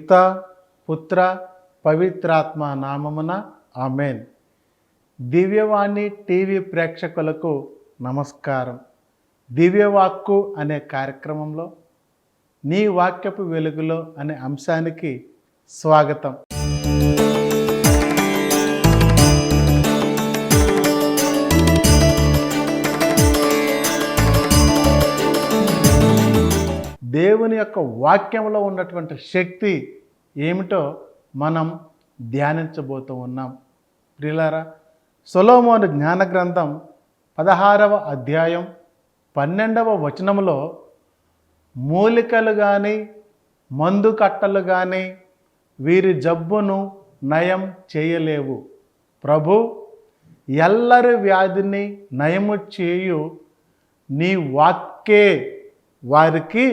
పితా పుత్ర పవిత్రాత్మ నామమున ఆమెన్. దివ్యవాణి టీవీ ప్రేక్షకులకు నమస్కారం. దివ్యవాక్కు అనే కార్యక్రమంలో నీ వాక్యపు వెలుగులో అనే అంశానికి స్వాగతం. దేవుని యొక్క వాక్యంలో ఉన్నటువంటి శక్తి ఏమిటో మనం ధ్యానించబోతూ ఉన్నాం. ప్రియులారా, సొలొమోను జ్ఞాన గ్రంథం 16వ అధ్యాయం 12వ వచనంలో మూలికలు కానీ మందు కట్టలు కానీ వీరి జబ్బును నయం చేయలేవు. ప్రభు ఎల్లరి వ్యాధిని నయము చేయు నీ వాక్కే వారికి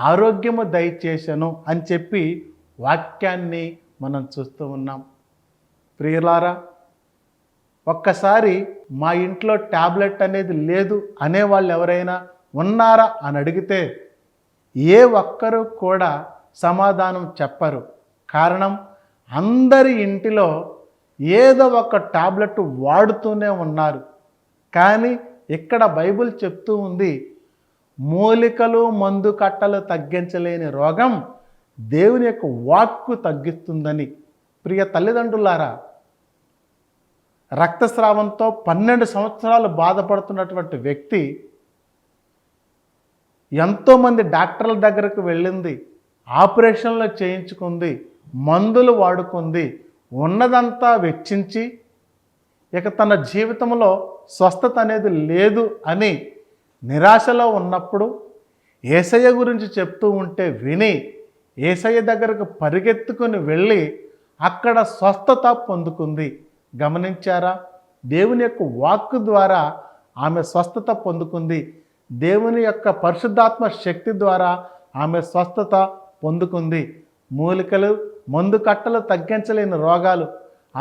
ఆరోగ్యము దయచేసను అని చెప్పి వాక్యాన్ని మనం చూస్తూ ఉన్నాం. ప్రియులారా, ఒక్కసారి మా ఇంట్లో ట్యాబ్లెట్ అనేది లేదు అనేవాళ్ళు ఎవరైనా ఉన్నారా అని అడిగితే ఏ ఒక్కరు కూడా సమాధానం చెప్పరు. కారణం, అందరి ఇంటిలో ఏదో ఒక ట్యాబ్లెట్ వాడుతూనే ఉన్నారు. కానీ ఇక్కడ బైబిల్ చెప్తూ ఉంది, మూలికలు మందు కట్టలు తగ్గించలేని రోగం దేవుని యొక్క వాక్కు తగ్గిస్తుందని. ప్రియ తల్లిదండ్రులారా, రక్తస్రావంతో 12 సంవత్సరాలు బాధపడుతున్నటువంటి వ్యక్తి ఎంతోమంది డాక్టర్ల దగ్గరకు వెళ్ళింది, ఆపరేషన్లు చేయించుకుంది, మందులు వాడుకుంది, ఉన్నదంతా వెచ్చించి ఇక తన జీవితంలో స్వస్థత అనేది లేదు అని నిరాశలో ఉన్నప్పుడు యేసయ్య గురించి చెప్తూ ఉంటే విని యేసయ్య దగ్గరకు పరిగెత్తుకుని వెళ్ళి అక్కడ స్వస్థత పొందుకుంది. గమనించారా? దేవుని యొక్క వాక్కు ద్వారా ఆమె స్వస్థత పొందుకుంది. దేవుని యొక్క పరిశుద్ధాత్మ శక్తి ద్వారా ఆమె స్వస్థత పొందుకుంది. మూలికలు మందు కట్టలు తగ్గించలేని రోగాలు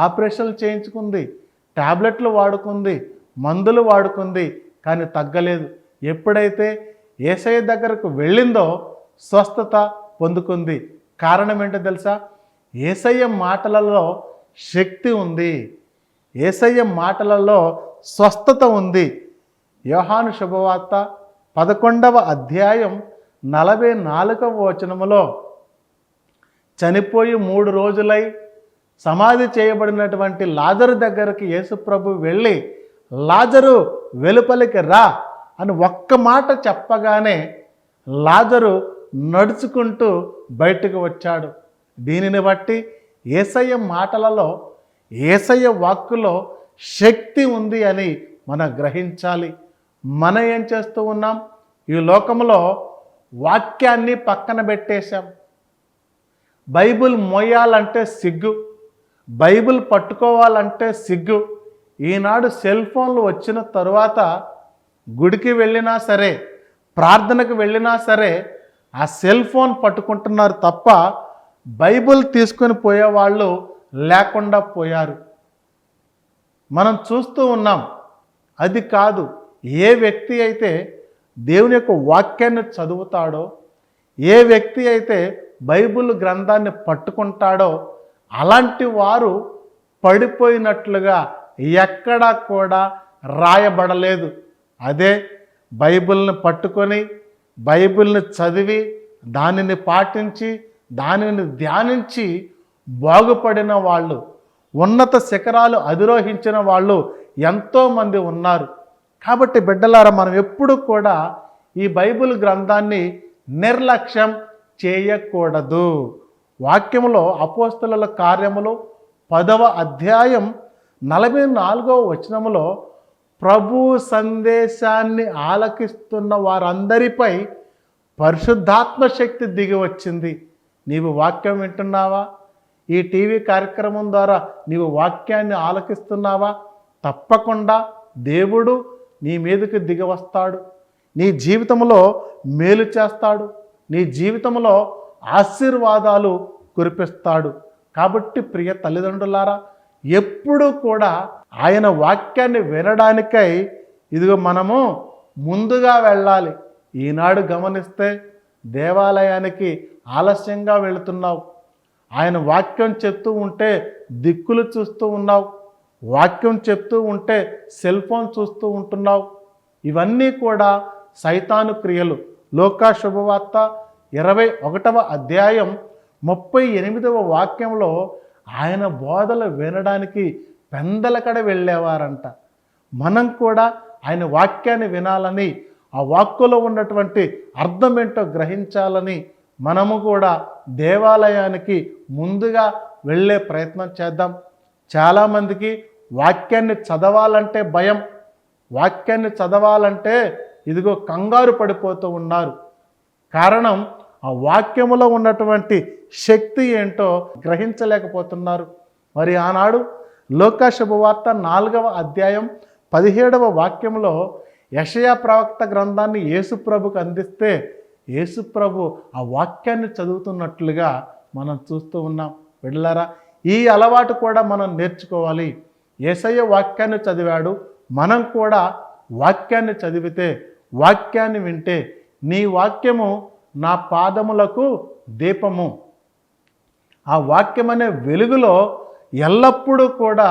ఆపరేషన్లు చేయించుకుంది, టాబ్లెట్లు వాడుకుంది, మందులు వాడుకుంది, కానీ తగ్గలేదు. ఎప్పుడైతే యేసయ్య దగ్గరకు వెళ్ళిందో స్వస్థత పొందుకుంది. కారణం ఏంటో తెలుసా? యేసయ్య మాటలలో శక్తి ఉంది, యేసయ్య మాటలలో స్వస్థత ఉంది. యోహాను శుభవార్త 11వ అధ్యాయం 44వ వచనములో చనిపోయి 3 రోజులై సమాధి చేయబడినటువంటి లాజరు దగ్గరికి యేసుప్రభు వెళ్ళి, లాజరు వెలుపలికి రా అని ఒక్క మాట చెప్పగానే లాజరు నడుచుకుంటూ బయటకు వచ్చాడు. దీనిని బట్టి యేసయ్య మాటలలో, యేసయ్య వాక్కులో శక్తి ఉంది అని మనం గ్రహించాలి. మనం ఏం చేస్తూ ఉన్నాం? ఈ లోకంలో వాక్యాన్ని పక్కన పెట్టేశాం. బైబిల్ మోయాలంటే సిగ్గు, బైబిల్ పట్టుకోవాలంటే సిగ్గు. ఈనాడు సెల్ ఫోన్లు వచ్చిన తరువాత గుడికి వెళ్ళినా సరే, ప్రార్థనకు వెళ్ళినా సరే ఆ సెల్ ఫోన్ పట్టుకుంటున్నారు తప్ప బైబిల్ తీసుకొని పోయేవాళ్ళు లేకుండా పోయారు. మనం చూస్తూ ఉన్నాం. అది కాదు, ఏ వ్యక్తి అయితే దేవుని యొక్క వాక్యాన్ని చదువుతాడో, ఏ వ్యక్తి అయితే బైబిల్ గ్రంథాన్ని పట్టుకుంటాడో అలాంటి వారు పడిపోయినట్లుగా ఎక్కడా కూడా రాయబడలేదు. అదే బైబిల్ని పట్టుకొని, బైబిల్ని చదివి, దానిని పాటించి, దానిని ధ్యానించి బాగుపడిన వాళ్ళు, ఉన్నత శిఖరాలు అధిరోహించిన వాళ్ళు ఎంతోమంది ఉన్నారు. కాబట్టి బిడ్డలారా, మనం ఎప్పుడు కూడా ఈ బైబిల్ గ్రంథాన్ని నిర్లక్ష్యం చేయకూడదు. వాక్యంలో అపోస్తలుల కార్యములు 10వ అధ్యాయం 44వ వచనములో ప్రభు సందేశాన్ని ఆలకిస్తున్న వారందరిపై పరిశుద్ధాత్మ శక్తి దిగి వచ్చింది. నీవు వాక్యం వింటున్నావా? ఈ టీవీ కార్యక్రమం ద్వారా నీవు వాక్యాన్ని ఆలకిస్తున్నావా? తప్పకుండా దేవుడు నీ మీదకి దిగి వస్తాడు. నీ జీవితంలో మేలు చేస్తాడు, నీ జీవితంలో ఆశీర్వాదాలు కురిపిస్తాడు. కాబట్టి ప్రియ తల్లిదండ్రులారా, ఎప్పుడూ కూడా ఆయన వాక్యాన్ని వినడానికై ఇదిగో మనము ముందుగా వెళ్ళాలి. ఈనాడు గమనిస్తే దేవాలయానికి ఆలస్యంగా వెళుతున్నావు, ఆయన వాక్యం చెప్తూ ఉంటే దిక్కులు చూస్తూ ఉన్నావు, వాక్యం చెప్తూ ఉంటే సెల్ ఫోన్ చూస్తూ ఉంటున్నావు. ఇవన్నీ కూడా సైతాను క్రియలు. లూకా శుభవార్త 21వ అధ్యాయం 38వ వాక్యంలో ఆయన బోధలు వినడానికి పెందలకడ వెళ్ళేవారంట. మనం కూడా ఆయన వాక్యాన్ని వినాలని, ఆ వాక్కులో ఉన్నటువంటి అర్థం ఏంటో గ్రహించాలని మనము కూడా దేవాలయానికి ముందుగా వెళ్ళే ప్రయత్నం చేద్దాం. చాలామందికి వాక్యాన్ని చదవాలంటే భయం, వాక్యాన్ని చదవాలంటే ఇదిగో కంగారు పడిపోతూ ఉన్నారు. కారణం ఆ వాక్యములో ఉన్నటువంటి శక్తి ఏంటో గ్రహించలేకపోతున్నారు. మరి ఆనాడు లూకా శుభవార్త 4వ అధ్యాయం 17వ వాక్యంలో యెషయా ప్రవక్త గ్రంథాన్ని యేసుప్రభుకు అందిస్తే యేసుప్రభు ఆ వాక్యాన్ని చదువుతున్నట్లుగా మనం చూస్తూ ఉన్నాం. బిడ్డలారా, ఈ అలవాటు కూడా మనం నేర్చుకోవాలి. యేసయ్య వాక్యాన్ని చదివాడు, మనం కూడా వాక్యాన్ని చదివితే, వాక్యాన్ని వింటే, నీ వాక్యము నా పాదములకు దీపము, ఆ వాక్యం అనే వెలుగులో ఎల్లప్పుడూ కూడా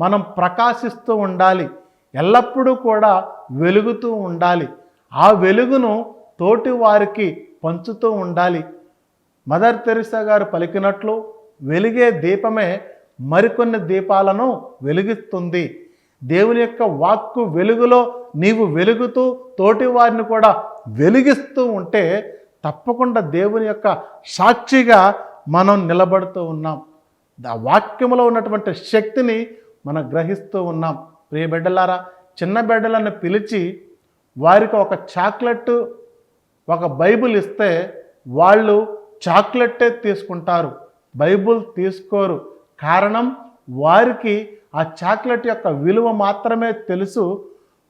మనం ప్రకాశిస్తూ ఉండాలి, ఎల్లప్పుడూ కూడా వెలుగుతూ ఉండాలి. ఆ వెలుగును తోటి వారికి పంచుతూ ఉండాలి. మదర్ తెరిసా గారు పలికినట్లు వెలిగే దీపమే మరికొన్ని దీపాలను వెలిగిస్తుంది. దేవుని యొక్క వాక్కు వెలుగులో నీవు వెలుగుతూ తోటి వారిని కూడా వెలిగిస్తూ ఉంటే తప్పకుండా దేవుని యొక్క సాక్షిగా మనం నిలబడుతూ ఉన్నాం. ఆ వాక్యంలో ఉన్నటువంటి శక్తిని మనం గ్రహిస్తూ ఉన్నాం. ప్రియ బిడ్డలారా, చిన్న బిడ్డలను పిలిచి వారికి ఒక చాక్లెట్, ఒక బైబిల్ ఇస్తే వాళ్ళు చాక్లెట్టే తీసుకుంటారు, బైబిల్ తీసుకోరు. కారణం వారికి ఆ చాక్లెట్ యొక్క విలువ మాత్రమే తెలుసు,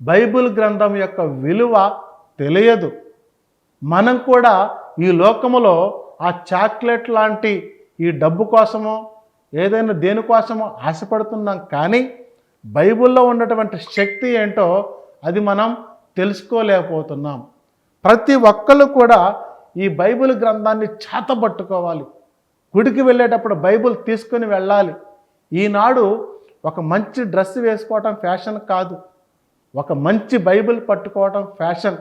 బైబిల్ గ్రంథం యొక్క విలువ తెలియదు. మనం కూడా ఈ లోకములో ఆ చాక్లెట్ లాంటి ఈ డబ్బు కోసమో ఏదైనా దేనికోసమో ఆశపడుతున్నాం, కానీ బైబిల్లో ఉన్నటువంటి శక్తి ఏంటో అది మనం తెలుసుకోలేకపోతున్నాం. ప్రతి ఒక్కరు కూడా ఈ బైబిల్ గ్రంథాన్ని చేతబట్టుకోవాలి. గుడికి వెళ్ళేటప్పుడు బైబిల్ తీసుకొని వెళ్ళాలి. ఈనాడు ఒక మంచి డ్రెస్ వేసుకోవటం ఫ్యాషన్ కాదు, ఒక మంచి బైబిల్ పట్టుకోవటం ఫ్యాషన్.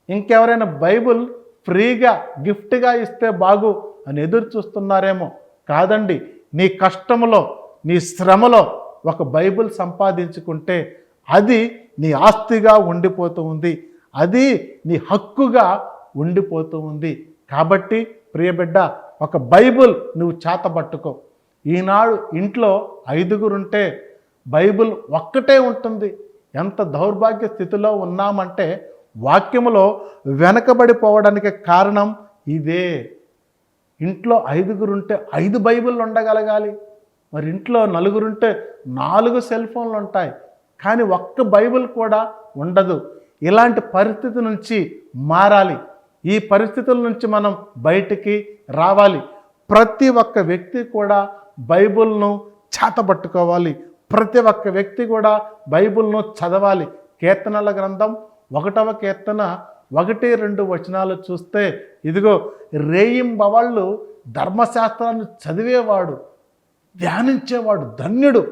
ఇంకెవరైనా బైబిల్ ఫ్రీగా గిఫ్ట్గా ఇస్తే బాగు అని ఎదురు చూస్తున్నారేమో. కాదండి, నీ కష్టములో, నీ శ్రమలో ఒక బైబిల్ సంపాదించుకుంటే అది నీ ఆస్తిగా ఉండిపోతూ ఉంది, అది నీ హక్కుగా ఉండిపోతూ ఉంది. కాబట్టి ప్రియబిడ్డ, ఒక బైబిల్ నువ్వు చేతబట్టుకో. ఈనాడు ఇంట్లో 5గురుంటే బైబిల్ ఒక్కటే ఉంటుంది. ఎంత దౌర్భాగ్య స్థితిలో ఉన్నామంటే వాక్యములో వెనకబడిపోవడానికి కారణం ఇదే. ఇంట్లో 5గురుంటే 5 బైబిళ్ళు ఉండగలగాలి. మరి ఇంట్లో 4గురుంటే 4 సెల్ ఫోన్లు ఉంటాయి, కానీ ఒక్క బైబిల్ కూడా ఉండదు. ఇలాంటి పరిస్థితి నుంచి మారాలి. ఈ పరిస్థితుల నుంచి మనం బయటికి రావాలి. ప్రతి ఒక్క వ్యక్తి కూడా బైబిల్ను చేతబట్టుకోవాలి. ప్రతి ఒక్క వ్యక్తి కూడా బైబిల్ను చదవాలి. కీర్తనల గ్రంథం 1వ కీర్తన 1-2 వచనాలు చూస్తే, ఇదిగో రేయింబవళ్ళు ధర్మశాస్త్రాన్ని చదివేవాడు, ధ్యానించేవాడు ధన్యుడు,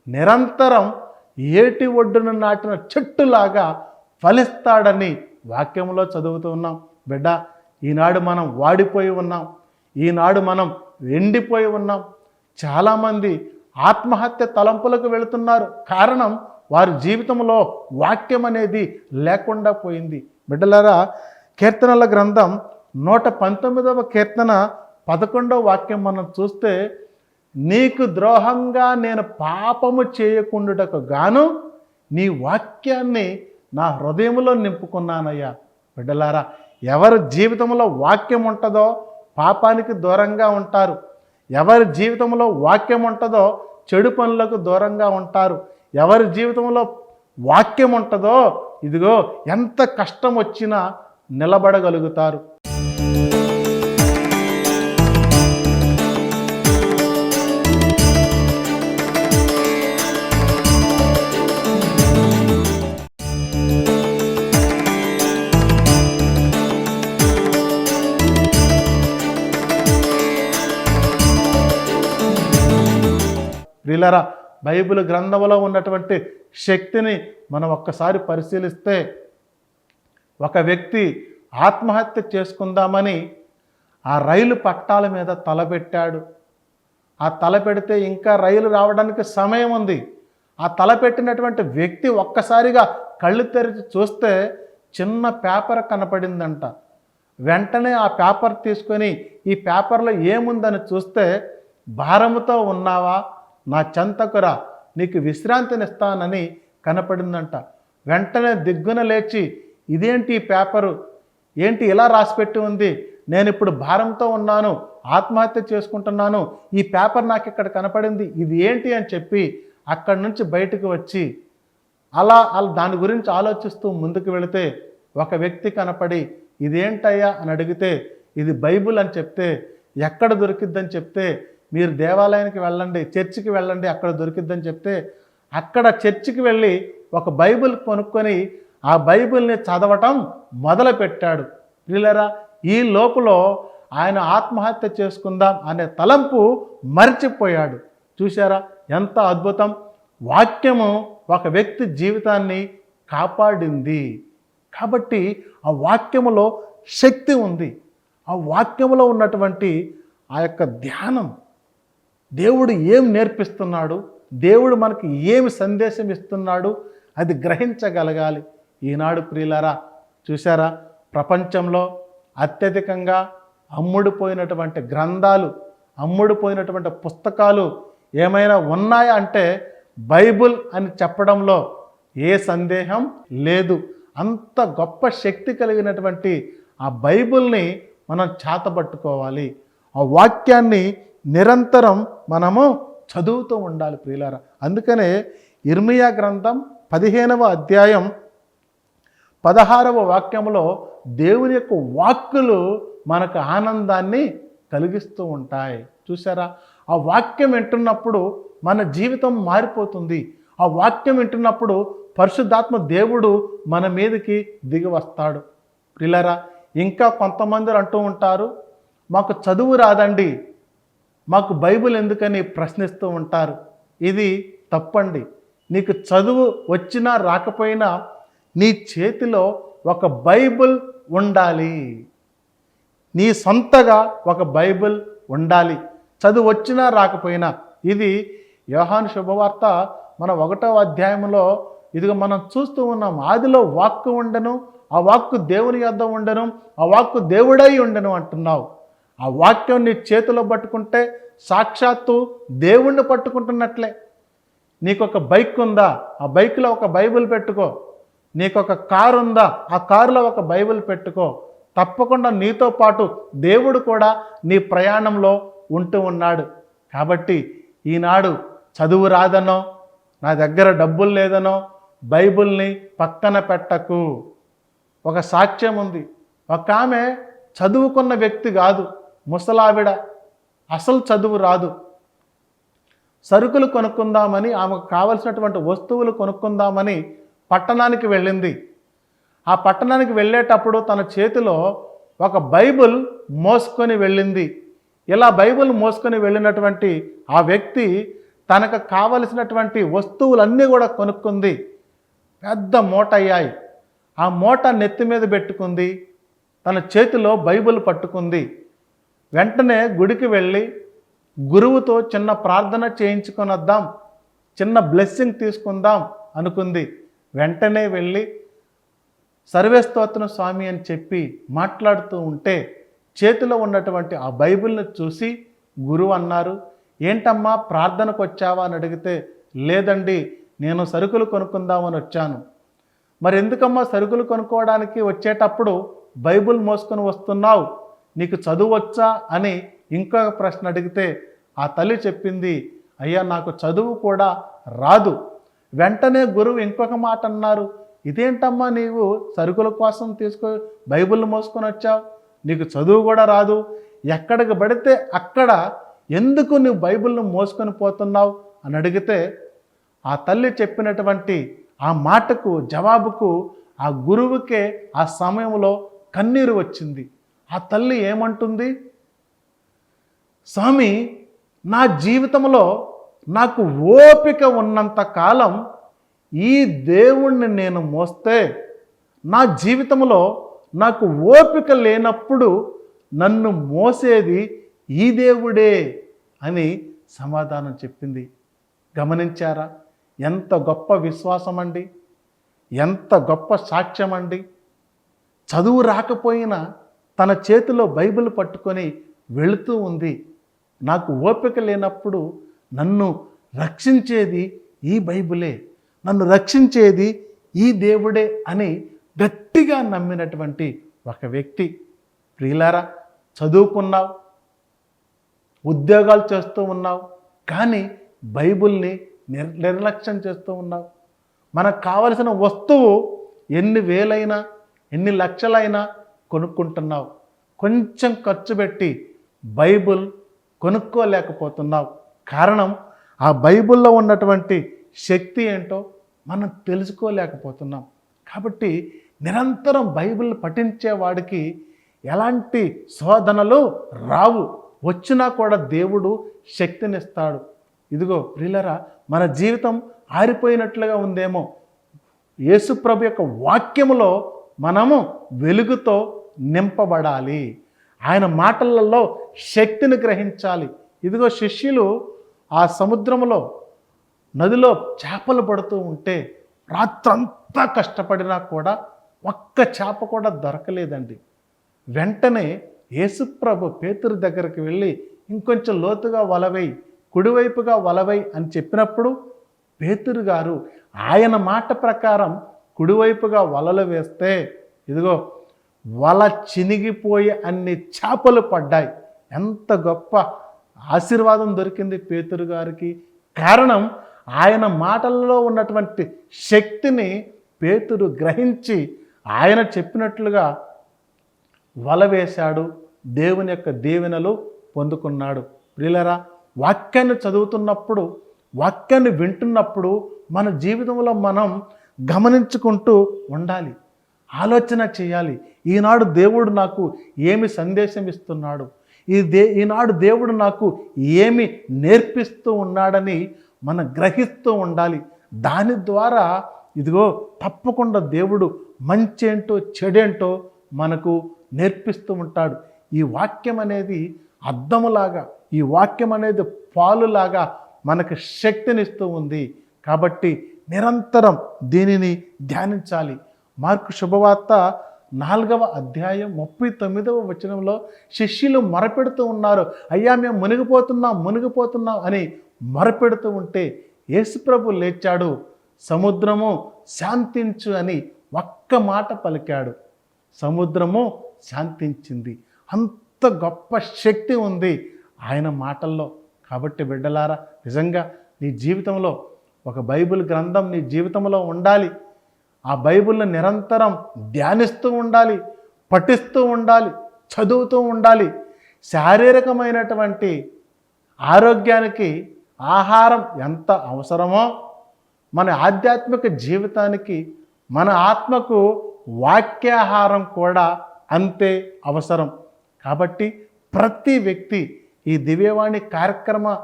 నిరంతరం ఏటి ఒడ్డున నాటిన చెట్టులాగా ఫలిస్తాడని వాక్యంలో చదువుతూ ఉన్నాం. బిడ్డ, ఈనాడు మనం వాడిపోయి ఉన్నాం, ఈనాడు మనం ఎండిపోయి ఉన్నాం. చాలామంది ఆత్మహత్య తలంపులకు వెళుతున్నారు. కారణం వారి జీవితంలో వాక్యం అనేది లేకుండా పోయింది. బిడ్డలారా, కీర్తనల గ్రంథం 119వ కీర్తన 11వ వాక్యం మనం చూస్తే, నీకు ద్రోహంగా నేను పాపము చేయకుండుటకు గాను నీ వాక్యాన్ని నా హృదయంలో నింపుకున్నానయ్యా. బిడ్డలారా, ఎవరి జీవితంలో వాక్యం ఉంటుందో పాపానికి దూరంగా ఉంటారు. ఎవరి జీవితంలో వాక్యం ఉంటుందో చెడు పనులకు దూరంగా ఉంటారు. ఎవరి జీవితంలో వాక్యం ఉంటుందో ఇదిగో ఎంత కష్టం వచ్చినా నిలబడగలుగుతారు. ప్రియులారా, బైబిల్ గ్రంథంలో ఉన్నటువంటి శక్తిని మనం ఒక్కసారి పరిశీలిస్తే, ఒక వ్యక్తి ఆత్మహత్య చేసుకుందామని ఆ రైలు పట్టాల మీద తలపెట్టాడు. ఆ తలపెడితే ఇంకా రైలు రావడానికి సమయం ఉంది. ఆ తలపెట్టినటువంటి వ్యక్తి ఒక్కసారిగా కళ్ళు తెరిచి చూస్తే చిన్న పేపర్ కనపడిందంట. వెంటనే ఆ పేపర్ తీసుకొని ఈ పేపర్లో ఏముందని చూస్తే, భారముతో ఉన్నావా, నా చెంతకురా, నీకు విశ్రాంతినిస్తానని కనపడిందంట. వెంటనే దిగ్గున లేచి, ఇదేంటి ఈ పేపరు, ఏంటి ఇలా రాసిపెట్టి ఉంది, నేను ఇప్పుడు భారంతో ఉన్నాను, ఆత్మహత్య చేసుకుంటున్నాను, ఈ పేపర్ నాకు ఇక్కడ కనపడింది, ఇది ఏంటి అని చెప్పి అక్కడి నుంచి బయటకు వచ్చి అలా దాని గురించి ఆలోచిస్తూ ముందుకు వెళితే ఒక వ్యక్తి కనపడి, ఇదేంటయ్యా అని అడిగితే, ఇది బైబిల్ అని చెప్తే, ఎక్కడ దొరికిద్దని చెప్తే, మీరు దేవాలయానికి వెళ్ళండి, చర్చికి వెళ్ళండి, అక్కడ దొరికిద్దని చెప్తే అక్కడ చర్చికి వెళ్ళి ఒక బైబిల్ కొనుక్కొని ఆ బైబిల్ని చదవటం మొదలుపెట్టాడు. ప్రియులారా, ఈ లోపల ఆయన ఆత్మహత్య చేసుకుందాం అనే తలంపు మర్చిపోయాడు. చూశారా ఎంత అద్భుతం! వాక్యము ఒక వ్యక్తి జీవితాన్ని కాపాడింది. కాబట్టి ఆ వాక్యములో శక్తి ఉంది. ఆ వాక్యములో ఉన్నటువంటి ఆ యొక్క ధ్యానం, దేవుడు ఏం నేర్పిస్తున్నాడు, దేవుడు మనకి ఏమి సందేశం ఇస్తున్నాడు, అది గ్రహించగలగాలి. ఈనాడు ప్రియులారా, చూసారా, ప్రపంచంలో అత్యధికంగా అమ్ముడుపోయినటువంటి గ్రంథాలు, అమ్ముడుపోయినటువంటి పుస్తకాలు ఏమైనా ఉన్నాయా అంటే బైబిల్ అని చెప్పడంలో ఏ సందేహం లేదు. అంత గొప్ప శక్తి కలిగినటువంటి ఆ బైబిల్ని మనం చేతబట్టుకోవాలి. ఆ వాక్యాన్ని నిరంతరం మనము చదువుతూ ఉండాలి ప్రియులారా. అందుకనే ఇర్మియా గ్రంథం 15వ అధ్యాయం 16వ వాక్యములో దేవుని యొక్క వాక్కులు మనకు ఆనందాన్ని కలిగిస్తూ ఉంటాయి. చూసారా, ఆ వాక్యం వింటున్నప్పుడు మన జీవితం మారిపోతుంది. ఆ వాక్యం వింటున్నప్పుడు పరిశుద్ధాత్మ దేవుడు మన మీదకి దిగి వస్తాడు. ప్రియులారా, ఇంకా కొంతమంది అంటూ ఉంటారు, మాకు చదువు రాదండి, మాకు బైబిల్ ఎందుకని ప్రశ్నిస్తూ ఉంటారు. ఇది తప్పండి. నీకు చదువు వచ్చినా రాకపోయినా నీ చేతిలో ఒక బైబిల్ ఉండాలి. నీ సొంతగా ఒక బైబిల్ ఉండాలి, చదువు వచ్చినా రాకపోయినా. ఇది యోహాను శుభవార్త మన 1వ అధ్యాయంలో ఇదిగో మనం చూస్తూ ఉన్నాం. ఆదిలో వాక్కు ఉండెను, ఆ వాక్కు దేవుని యొద్ద ఉండెను, ఆ వాక్కు దేవుడై ఉండెను అంటున్నావు. ఆ వాక్యం నీ చేతిలో పట్టుకుంటే సాక్షాత్తు దేవుణ్ణి పట్టుకుంటున్నట్లే. నీకొక బైక్ ఉందా, ఆ బైక్లో ఒక బైబిల్ పెట్టుకో. నీకొక కారు ఉందా, ఆ కారులో ఒక బైబిల్ పెట్టుకో. తప్పకుండా నీతో పాటు దేవుడు కూడా నీ ప్రయాణంలో ఉంటూ ఉన్నాడు. కాబట్టి ఈనాడు చదువు రాదనో, నా దగ్గర డబ్బులు లేదనో బైబిల్ని పక్కన పెట్టకు. ఒక సాక్ష్యం ఉంది. ఒక ఆమె చదువుకున్న వ్యక్తి కాదు, ముసలావిడ, అసలు చదువు రాదు. సరుకులు కొనుక్కుందామని, ఆమెకు కావలసినటువంటి వస్తువులు కొనుక్కుందామని పట్టణానికి వెళ్ళింది. ఆ పట్టణానికి వెళ్ళేటప్పుడు తన చేతిలో ఒక బైబిల్ మోసుకొని వెళ్ళింది. ఇలా బైబిల్ మోసుకొని వెళ్ళినటువంటి ఆ వ్యక్తి తనకు కావలసినటువంటి వస్తువులన్నీ కూడా కొనుక్కుంది. పెద్ద మూట అయ్యాయి. ఆ మూట నెత్తి మీద పెట్టుకుంది, తన చేతిలో బైబిల్ పట్టుకుంది. వెంటనే గుడికి వెళ్ళి గురువుతో చిన్న ప్రార్థన చేయించుకొని వద్దాం, చిన్న బ్లెస్సింగ్ తీసుకుందాం అనుకుంది. వెంటనే వెళ్ళి సర్వేస్తోత్రం స్వామి అని చెప్పి మాట్లాడుతూ ఉంటే చేతిలో ఉన్నటువంటి ఆ బైబిల్ని చూసి గురువు అన్నారు, ఏంటమ్మా ప్రార్థనకు వచ్చావా అని అడిగితే, లేదండి, నేను సరుకులు కొనుక్కుందామని వచ్చాను. మరి ఎందుకమ్మా సరుకులు కొనుక్కోవడానికి వచ్చేటప్పుడు బైబిల్ మోసుకొని వస్తున్నావు, నీకు చదువు వచ్చా అని ఇంకొక ప్రశ్న అడిగితే ఆ తల్లి చెప్పింది, అయ్యా నాకు చదువు కూడా రాదు. వెంటనే గురువు ఇంకొక మాట అన్నారు, ఇదేంటమ్మా నీవు సరుకుల కోసం బైబిల్ మోసుకొని వచ్చావు, నీకు చదువు కూడా రాదు, ఎక్కడికి పడితే అక్కడ ఎందుకు నువ్వు బైబిల్ను మోసుకొని పోతున్నావు అని అడిగితే ఆ తల్లి చెప్పినటువంటి ఆ మాటకు జవాబుకు ఆ గురువుకే ఆ సమయంలో కన్నీరు వచ్చింది. ఆ తల్లి ఏమంటుంది, స్వామి, నా జీవితంలో నాకు ఓపిక ఉన్నంత కాలం ఈ దేవుణ్ణి నేను మోస్తే, నా జీవితంలో నాకు ఓపిక లేనప్పుడు నన్ను మోసేది ఈ దేవుడే అని సమాధానం చెప్పింది. గమనించారా? ఎంత గొప్ప విశ్వాసం అండి, ఎంత గొప్ప సాక్ష్యం అండి. చదువు రాకపోయినా తన చేతిలో బైబిల్ పట్టుకొని వెళుతూ ఉంది. నాకు ఓపిక లేనప్పుడు నన్ను రక్షించేది ఈ బైబిలే, నన్ను రక్షించేది ఈ దేవుడే అని గట్టిగా నమ్మినటువంటి ఒక వ్యక్తి. ప్రియులారా, చదువుకున్నావు, ఉద్యోగాలు చేస్తూ ఉన్నావు, కానీ బైబిల్ని నిర్లక్ష్యం చేస్తూ ఉన్నావు. మనకు కావలసిన వస్తువు ఎన్ని వేలైనా ఎన్ని లక్షలైనా కొనుక్కుంటున్నావు, కొంచెం ఖర్చు పెట్టి బైబిల్ కొనుక్కోలేకపోతున్నావు. కారణం ఆ బైబిల్లో ఉన్నటువంటి శక్తి ఏంటో మనం తెలుసుకోలేకపోతున్నాం. కాబట్టి నిరంతరం బైబిల్ పఠించేవాడికి ఎలాంటి శోధనలు రావు, వచ్చినా కూడా దేవుడు శక్తినిస్తాడు. ఇదిగో ప్రియులారా, మన జీవితం ఆరిపోయినట్లుగా ఉందేమో, యేసుప్రభు యొక్క వాక్యములో మనము వెలుగుతో నింపబడాలి, ఆయన మాటలలో శక్తిని గ్రహించాలి. ఇదిగో శిష్యులు ఆ సముద్రంలో నదిలో చేపలు పడుతూ ఉంటే రాత్రంతా కష్టపడినా కూడా ఒక్క చేప కూడా దొరకలేదండి. వెంటనే యేసుప్రభు పేతురు దగ్గరికి వెళ్ళి ఇంకొంచెం లోతుగా వలవై, కుడివైపుగా వలవై అని చెప్పినప్పుడు పేతురు గారు ఆయన మాట ప్రకారం కుడివైపుగా వలలు వేస్తే ఇదిగో వల చినిగిపోయి అన్ని చేపలు పడ్డాయి. ఎంత గొప్ప ఆశీర్వాదం దొరికింది పేతురు గారికి. కారణం ఆయన మాటల్లో ఉన్నటువంటి శక్తిని పేతురు గ్రహించి ఆయన చెప్పినట్లుగా వల వేశాడు, దేవుని యొక్క దీవెనలు పొందుకున్నాడు. ప్రియులారా, వాక్యాన్ని చదువుతున్నప్పుడు, వాక్యాన్ని వింటున్నప్పుడు మన జీవితంలో మనం గమనించుకుంటూ ఉండాలి, ఆలోచన చేయాలి. ఈనాడు దేవుడు నాకు ఏమి సందేశం ఇస్తున్నాడు, ఈనాడు దేవుడు నాకు ఏమి నేర్పిస్తూ ఉన్నాడని మనం గ్రహిస్తూ ఉండాలి. దాని ద్వారా ఇదిగో తప్పకుండా దేవుడు మంచేంటో చెడేంటో మనకు నేర్పిస్తూ ఉంటాడు. ఈ వాక్యం అనేది అద్దములాగా, ఈ వాక్యం అనేది పాలులాగా మనకు శక్తినిస్తూ ఉంది. కాబట్టి నిరంతరం దీనిని ధ్యానించాలి. మార్కు శుభవార్త 4వ అధ్యాయం 39వ వచనంలో శిష్యులు మొరపెడుతూ ఉన్నారు, అయ్యా మేము మునిగిపోతున్నాం అని మొరపెడుతూ ఉంటే యేసుప్రభు లేచాడు, సముద్రము శాంతించు అని ఒక్క మాట పలికాడు, సముద్రము శాంతించింది. అంత గొప్ప శక్తి ఉంది ఆయన మాటల్లో. కాబట్టి బిడ్డలారా, నిజంగా నీ జీవితంలో ఒక బైబిల్ గ్రంథం నీ జీవితంలో ఉండాలి. ఆ బైబిల్ని నిరంతరం ధ్యానిస్తూ ఉండాలి, పఠిస్తూ ఉండాలి, చదువుతూ ఉండాలి. శారీరకమైనటువంటి ఆరోగ్యానికి ఆహారం ఎంత అవసరమో మన ఆధ్యాత్మిక జీవితానికి, మన ఆత్మకు వాక్యాహారం కూడా అంతే అవసరం. కాబట్టి ప్రతి వ్యక్తి ఈ దివ్యవాణి కార్యక్రమం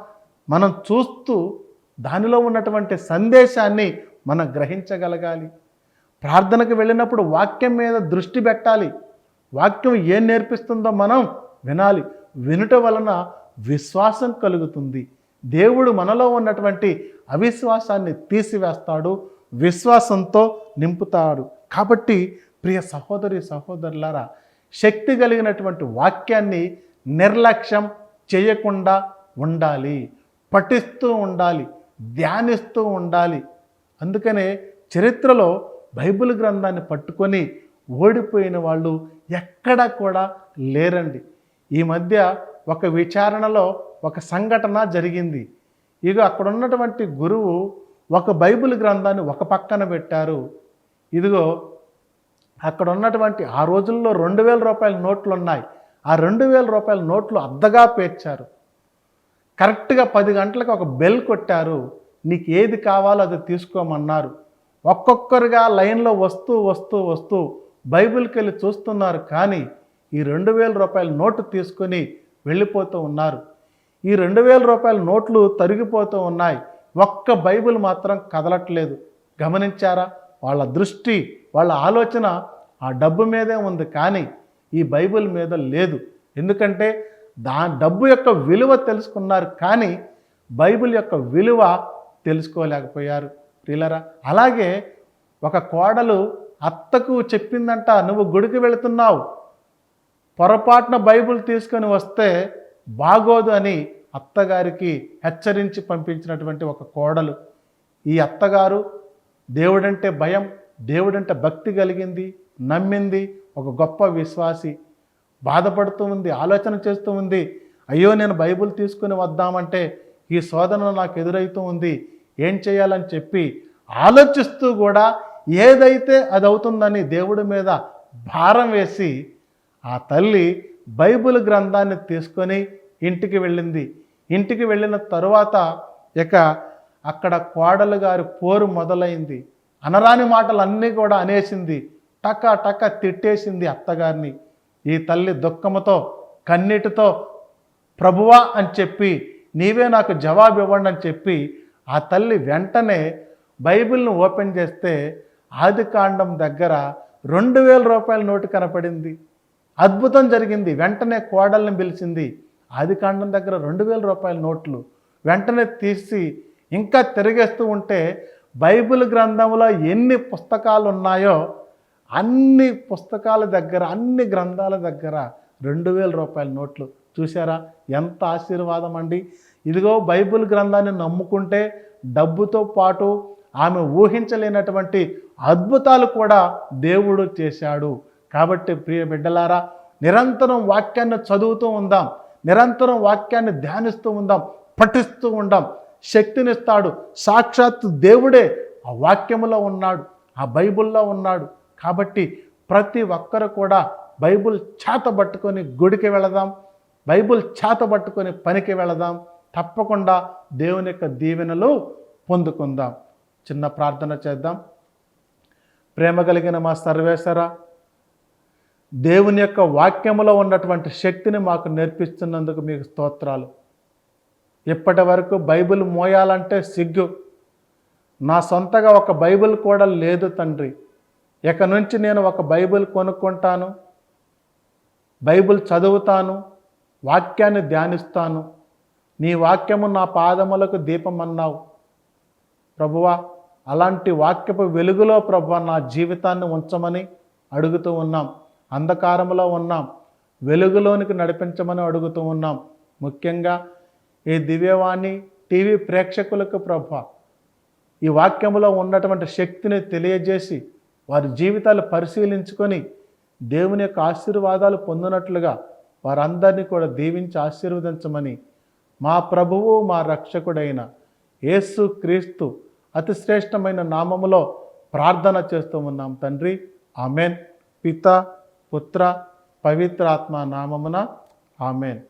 మనం చూస్తూ దానిలో ఉన్నటువంటి సందేశాన్ని మనం గ్రహించగలగాలి. ప్రార్థనకు వెళ్ళినప్పుడు వాక్యం మీద దృష్టి పెట్టాలి. వాక్యం ఏం నేర్పిస్తుందో మనం వినాలి. వినుట వలన విశ్వాసం కలుగుతుంది. దేవుడు మనలో ఉన్నటువంటి అవిశ్వాసాన్ని తీసివేస్తాడు, విశ్వాసంతో నింపుతాడు. కాబట్టి ప్రియ సహోదరి సహోదరులారా, శక్తి కలిగినటువంటి వాక్యాన్ని నిర్లక్ష్యం చేయకుండా ఉండాలి, పఠిస్తూ ఉండాలి, ధ్యానిస్తూ ఉండాలి. అందుకనే చరిత్రలో బైబిల్ గ్రంథాన్ని పట్టుకొని ఓడిపోయిన వాళ్ళు ఎక్కడా కూడా లేరండి. ఈ మధ్య ఒక విచారణలో ఒక సంఘటన జరిగింది. ఇక అక్కడ ఉన్నటువంటి గురువు ఒక బైబిల్ గ్రంథాన్ని ఒక పక్కన పెట్టారు. ఇదిగో అక్కడ ఉన్నటువంటి ఆ రోజుల్లో 2000 రూపాయల నోట్లు ఉన్నాయి. ఆ 2000 రూపాయల నోట్లు అద్దగా పేర్చారు. కరెక్ట్గా 10 గంటలకు ఒక బెల్ కొట్టారు. నీకు ఏది కావాలో అది తీసుకోమన్నారు. ఒక్కొక్కరుగా లైన్లో వస్తూ బైబిల్కి వెళ్ళి చూస్తున్నారు. కానీ ఈ 2000 రూపాయల నోటు తీసుకొని వెళ్ళిపోతూ ఉన్నారు. ఈ 2000 రూపాయల నోట్లు తరిగిపోతూ ఉన్నాయి. ఒక్క బైబిల్ మాత్రం కదలట్లేదు. గమనించారా? వాళ్ళ దృష్టి, వాళ్ళ ఆలోచన ఆ డబ్బు మీదే ఉంది, కానీ ఈ బైబిల్ మీద లేదు. ఎందుకంటే డబ్బు యొక్క విలువ తెలుసుకున్నారు, కానీ బైబిల్ యొక్క విలువ తెలుసుకోలేకపోయారు. ప్రియులారా, అలాగే ఒక కోడలు అత్తకు చెప్పిందంట, నువ్వు గుడికి వెళుతున్నావు, పొరపాటున బైబిల్ తీసుకొని వస్తే బాగోదు అని అత్తగారికి హెచ్చరించి పంపించినటువంటి ఒక కోడలు. ఈ అత్తగారు దేవుడంటే భయం, దేవుడంటే భక్తి కలిగింది, నమ్మింది, ఒక గొప్ప విశ్వాసి. బాధపడుతూ ఉంది, ఆలోచన చేస్తూ ఉంది, అయ్యో నేను బైబిల్ తీసుకుని వద్దామంటే ఈ శోధన నాకు ఎదురవుతూ ఉంది, ఏం చేయాలని చెప్పి ఆలోచిస్తూ కూడా ఏదైతే అది అవుతుందని దేవుడి మీద భారం వేసి ఆ తల్లి బైబిల్ గ్రంథాన్ని తీసుకొని ఇంటికి వెళ్ళింది. ఇంటికి వెళ్ళిన తరువాత ఇక అక్కడ కోడలు గారి పోరు మొదలైంది. అనరాని మాటలు అన్నీ కూడా అనేసింది, టక టక తిట్టేసింది అత్తగారిని. ఈ తల్లి దుఃఖముతో కన్నీటితో ప్రభువా అని చెప్పి, నీవే నాకు జవాబు ఇవ్వండి అని చెప్పి ఆ తల్లి వెంటనే బైబిల్ను ఓపెన్ చేస్తే ఆదికాండం దగ్గర 2000 రూపాయల నోటు కనపడింది. అద్భుతం జరిగింది. వెంటనే కోడల్ని పిలిచింది. ఆదికాండం దగ్గర 2000 రూపాయల నోట్లు వెంటనే తీసి ఇంకా తిరిగేస్తూ ఉంటే బైబిల్ గ్రంథంలో ఎన్ని పుస్తకాలు ఉన్నాయో అన్ని పుస్తకాల దగ్గర, అన్ని గ్రంథాల దగ్గర 2000 రూపాయల నోట్లు. చూసారా ఎంత ఆశీర్వాదం అండి. ఇదిగో బైబిల్ గ్రంథాన్ని నమ్ముకుంటే డబ్బుతో పాటు ఆమె ఊహించలేనటువంటి అద్భుతాలు కూడా దేవుడు చేశాడు. కాబట్టి ప్రియ బిడ్డలారా, నిరంతరం వాక్యాన్ని చదువుతూ ఉందాం, నిరంతరం వాక్యాన్ని ధ్యానిస్తూ ఉందాం, పఠిస్తూ ఉందాం. శక్తినిస్తాడు. సాక్షాత్తు దేవుడే ఆ వాక్యములో ఉన్నాడు, ఆ బైబిల్లో ఉన్నాడు. కాబట్టి ప్రతి ఒక్కరు కూడా బైబిల్ చేతబట్టుకొని గుడికి వెళదాం, బైబిల్ చేతబట్టుకొని పనికి వెళదాం. తప్పకుండా దేవుని యొక్క దీవెనలు పొందుకుందాం. చిన్న ప్రార్థన చేద్దాం. ప్రేమ కలిగిన మా సర్వేశ్వర, దేవుని యొక్క వాక్యములో ఉన్నటువంటి శక్తిని మాకు నేర్పిస్తున్నందుకు మీకు స్తోత్రాలు. ఇప్పటి వరకు బైబిల్ మోయాలంటే సిగ్గు. నా సొంతగా ఒక బైబిల్ కూడా లేదు తండ్రి. ఇక నుంచి నేను ఒక బైబిల్ కొనుక్కుంటాను, బైబిల్ చదువుతాను, వాక్యాన్ని ధ్యానిస్తాను. నీ వాక్యము నా పాదములకు దీపం అన్నావు ప్రభువా. అలాంటి వాక్యపు వెలుగులో ప్రభువా నా జీవితాన్ని ఉంచమని అడుగుతూ ఉన్నాం. అంధకారంలో ఉన్నాం, వెలుగులోనికి నడిపించమని అడుగుతూ ఉన్నాం. ముఖ్యంగా ఈ దివ్యవాణి టీవీ ప్రేక్షకులకు ప్రభువా ఈ వాక్యములో ఉన్నటువంటి శక్తిని తెలియజేసి వారి జీవితాలు పరిశీలించుకొని దేవుని యొక్క ఆశీర్వాదాలు పొందినట్లుగా వారందరినీ కూడా దీవించి ఆశీర్వదించమని మా ప్రభువు మా రక్షకుడైన యేసు క్రీస్తు అతి శ్రేష్టమైన నామములో ప్రార్థన చేస్తూ ఉన్నాం తండ్రి. ఆమెన్. పిత, పుత్ర, పవిత్రాత్మ నామమున ఆమెన్.